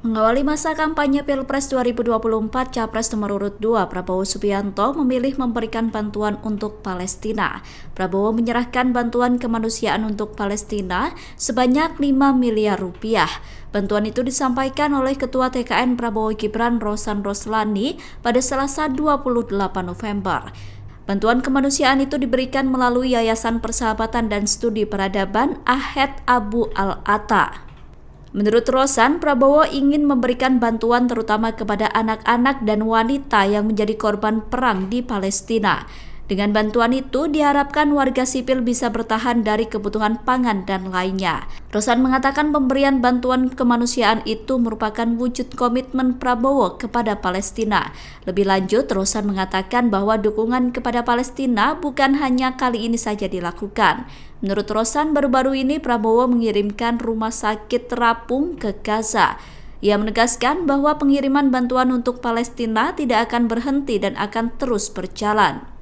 Mengawali masa kampanye Pilpres 2024, Capres nomor urut 2 Prabowo Subianto memilih memberikan bantuan untuk Palestina. Prabowo menyerahkan bantuan kemanusiaan untuk Palestina sebanyak 5 miliar rupiah. Bantuan itu disampaikan oleh Ketua TKN Prabowo Gibran Rosan Roslani pada Selasa 28 November. Bantuan kemanusiaan itu diberikan melalui Yayasan Persahabatan dan Studi Peradaban Ahed Abu Al-Atta. Menurut Rosan, Prabowo ingin memberikan bantuan terutama kepada anak-anak dan wanita yang menjadi korban perang di Palestina. Dengan bantuan itu diharapkan warga sipil bisa bertahan dari kebutuhan pangan dan lainnya. Rosan mengatakan pemberian bantuan kemanusiaan itu merupakan wujud komitmen Prabowo kepada Palestina. Lebih lanjut, Rosan mengatakan bahwa dukungan kepada Palestina bukan hanya kali ini saja dilakukan. Menurut Rosan, baru-baru ini Prabowo mengirimkan rumah sakit terapung ke Gaza. Ia menegaskan bahwa pengiriman bantuan untuk Palestina tidak akan berhenti dan akan terus berjalan.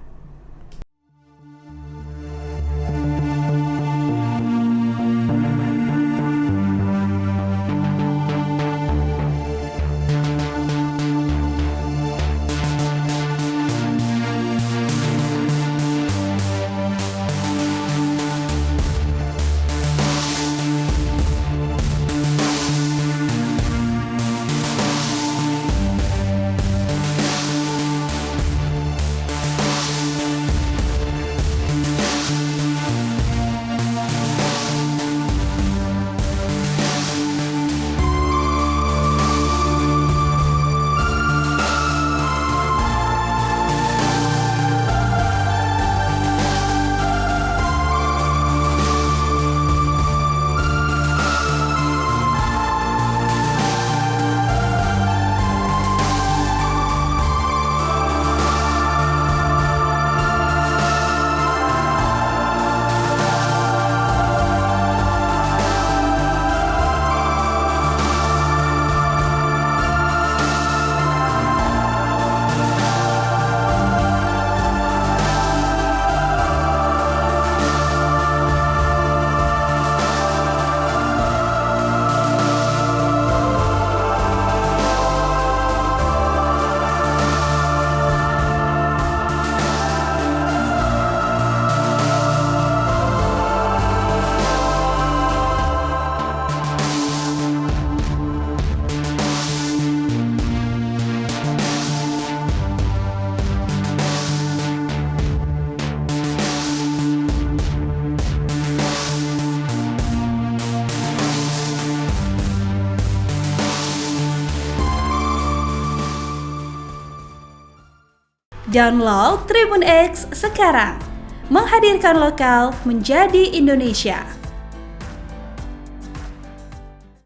Download Tribun X sekarang, menghadirkan lokal menjadi Indonesia.